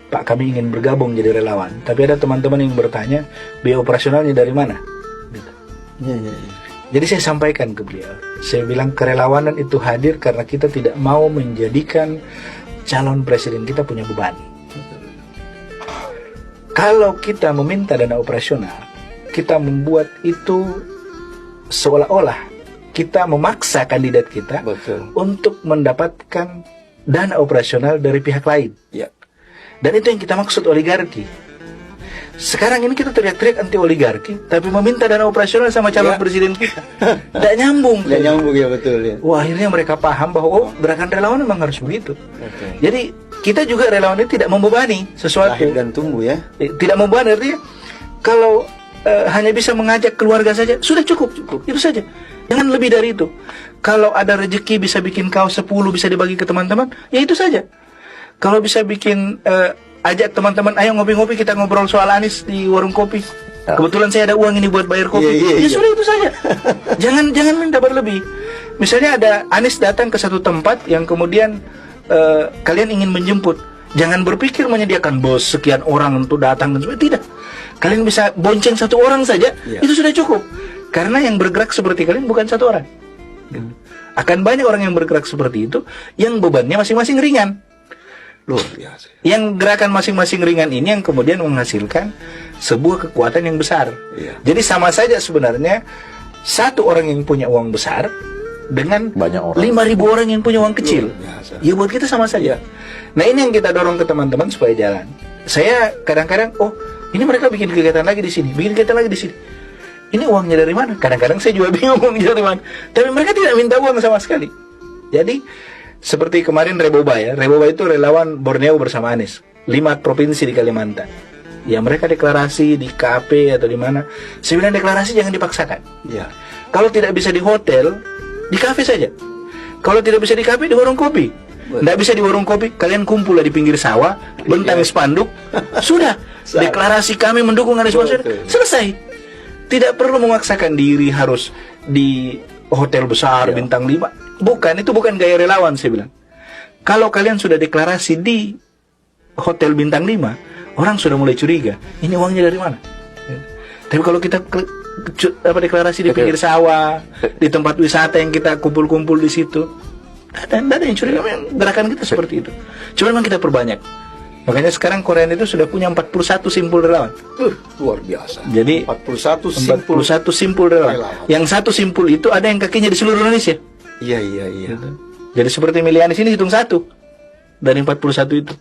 Pak, kami ingin bergabung jadi relawan. Tapi ada teman-teman yang bertanya, biaya operasionalnya dari mana? Gitu. Jadi saya sampaikan ke beliau, saya bilang kerelawanan itu hadir karena kita tidak mau menjadikan calon presiden kita punya beban. Kalau kita meminta dana operasional, kita membuat itu seolah-olah kita memaksa kandidat kita untuk mendapatkan dana operasional dari pihak lain. Ya. Dan itu yang kita maksud oligarki. Sekarang ini kita teriak-teriak anti oligarki, tapi meminta dana operasional sama calon presiden kita. Tidak nyambung. Tidak nyambung, ya betul ya. Wah, akhirnya mereka paham bahwa gerakan relawan memang harus begitu. Jadi kita juga relawan ini tidak membebani sesuatu. Lahir dan tumbuh ya. Tidak membebani, artinya kalau hanya bisa mengajak keluarga saja sudah cukup, itu saja. Jangan lebih dari itu. Kalau ada rezeki bisa bikin kaos 10 bisa dibagi ke teman-teman, ya itu saja. Kalau bisa bikin ajak teman-teman, ayo ngopi-ngopi, kita ngobrol soal Anies di warung kopi. Kebetulan saya ada uang ini buat bayar kopi. Ya sudah, itu saja. Jangan minta berlebih. Misalnya ada Anies datang ke satu tempat yang kemudian kalian ingin menjemput. Jangan berpikir menyediakan bos sekian orang untuk datang dan sebagainya. Tidak. Kalian bisa bonceng satu orang saja, itu sudah cukup. Karena yang bergerak seperti kalian bukan satu orang. Akan banyak orang yang bergerak seperti itu yang bebannya masing-masing ringan. Luar biasa. Yang gerakan masing-masing ringan ini yang kemudian menghasilkan sebuah kekuatan yang besar. Jadi sama saja sebenarnya satu orang yang punya uang besar dengan banyak orang. 5.000 orang yang punya uang kecil. Ya buat kita sama saja. Nah, ini yang kita dorong ke teman-teman supaya jalan. Saya kadang-kadang, oh ini mereka bikin kegiatan lagi di sini, bikin kegiatan lagi di sini. Ini uangnya dari mana? Kadang-kadang saya juga bingung uangnya dari mana. Tapi mereka tidak minta uang sama sekali. Jadi seperti kemarin Reboba ya. Reboba itu relawan Borneo bersama Anies. 5 provinsi di Kalimantan. Ya mereka deklarasi di KP atau di mana. Saya bilang deklarasi jangan dipaksakan. Ya. Kalau tidak bisa di hotel, di kafe saja. Kalau tidak bisa di kafe, di warung kopi. Tidak bisa di warung kopi, kalian kumpul di pinggir sawah, bentang spanduk. Sudah. Deklarasi kami mendukung Anies Baswedan. Selesai. Tidak perlu memaksakan diri harus di hotel besar bintang 5. Bukan, itu bukan gaya relawan, saya bilang. Kalau kalian sudah deklarasi di hotel bintang 5, orang sudah mulai curiga, ini uangnya dari mana? Tapi kalau kita deklarasi di pinggir sawah, di tempat wisata yang kita kumpul-kumpul di situ, tidak ada yang curiga. Gerakan kita seperti itu. Cuma memang kita perbanyak. Makanya sekarang Korea itu sudah punya 41 simpul relawan. Luar biasa. Jadi 41 simpul relawan. Yang satu simpul itu ada yang kakinya di seluruh Indonesia. Iya. Gitu. Jadi seperti milih Anies ini hitung 1 dari 41 itu.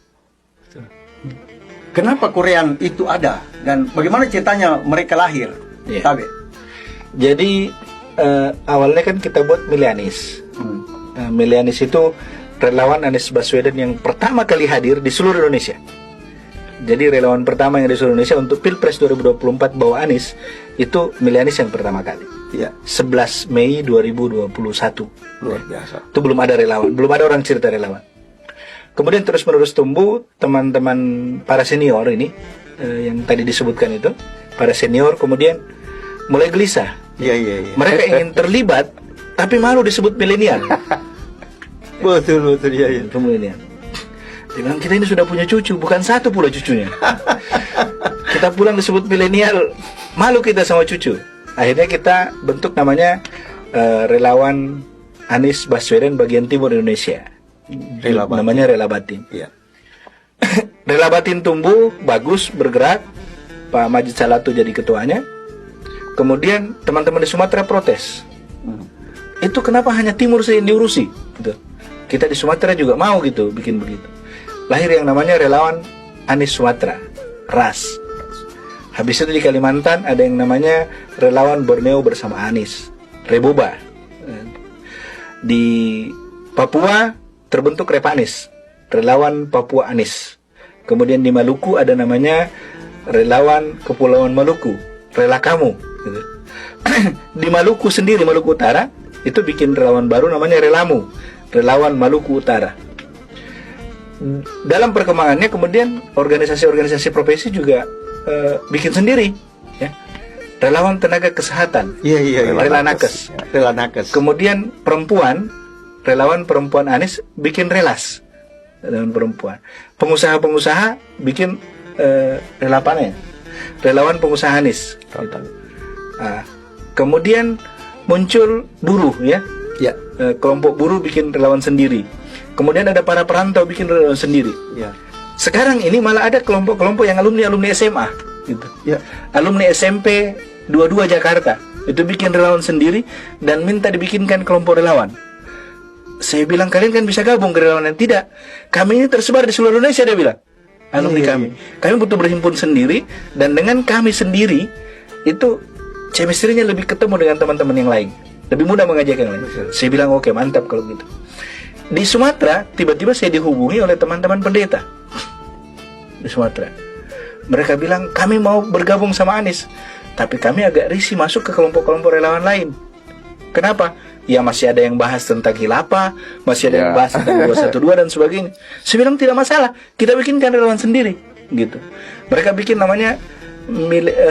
Kenapa Korean itu ada dan bagaimana ceritanya mereka lahir? Tabe. Jadi awalnya kan kita buat milih Anies. Milih Anies itu relawan Anies Baswedan yang pertama kali hadir di seluruh Indonesia. Jadi relawan pertama yang di seluruh Indonesia untuk Pilpres 2024 bawa Anies itu milih Anies yang pertama kali. 11 Mei 2021. Luar biasa. Itu belum ada relawan, belum ada orang cerita relawan. Kemudian terus menerus tumbuh teman-teman para senior ini yang tadi disebutkan itu, para senior kemudian mulai gelisah. Mereka ingin terlibat tapi malu disebut milenial. Betul ya. Milenial. Dia bilang kita ini sudah punya cucu, bukan satu pula cucunya. Kita pulang disebut milenial, malu kita sama cucu. Akhirnya kita bentuk namanya relawan Anies Baswedan bagian timur Indonesia. Namanya Rela Batin. Rela Batin tumbuh, bagus, bergerak. Pak Majid Salatu jadi ketuanya. Kemudian teman-teman di Sumatera protes. Itu kenapa hanya timur saja yang diurusi? Gitu. Kita di Sumatera juga mau gitu, bikin begitu. Lahir yang namanya relawan Anies Sumatera, RAS. Habis itu di Kalimantan ada yang namanya relawan Borneo bersama Anies, Reboba. Di Papua terbentuk Repanis, relawan Papua Anies. Kemudian di Maluku ada namanya relawan Kepulauan Maluku, Rela Kamu. Gitu. Di Maluku sendiri, Maluku Utara, itu bikin relawan baru namanya Relamu, relawan Maluku Utara. Dalam perkembangannya kemudian organisasi-organisasi profesi juga bikin sendiri, ya. Relawan tenaga kesehatan, Rela Nakes. Rela Nakes. Kemudian perempuan, relawan perempuan Anies bikin Relas, dengan perempuan. Pengusaha-pengusaha bikin relawan pengusaha Anies. Gitu. Kemudian muncul buruh ya. Ya. Kelompok buruh bikin relawan sendiri. Kemudian ada para perantau bikin relawan sendiri. Ya. Sekarang ini malah ada kelompok-kelompok yang alumni SMA gitu. Ya. Alumni SMP 22 Jakarta itu bikin relawan sendiri dan minta dibikinkan kelompok relawan. Saya bilang kalian kan bisa gabung ke relawan. Tidak, kami ini tersebar di seluruh Indonesia, dia bilang. Alumni kami. Kami butuh berhimpun sendiri, dan dengan kami sendiri itu chemistry-nya lebih ketemu dengan teman-teman yang lain. Lebih mudah mengajak yang lain. Saya bilang oke, mantap kalau gitu. Di Sumatera tiba-tiba saya dihubungi oleh teman-teman pendeta di Sumatera. Mereka bilang kami mau bergabung sama Anies, tapi kami agak risih masuk ke kelompok-kelompok relawan lain. Kenapa? Ya masih ada yang bahas tentang khilafah, masih ada yang bahas tentang 212 dan sebagainya. Saya bilang tidak masalah, kita bikinkan relawan sendiri gitu. Mereka bikin namanya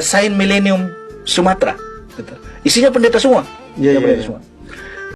Sain Millennium Sumatera gitu. Isinya pendeta semua. Iya. Pendeta semua.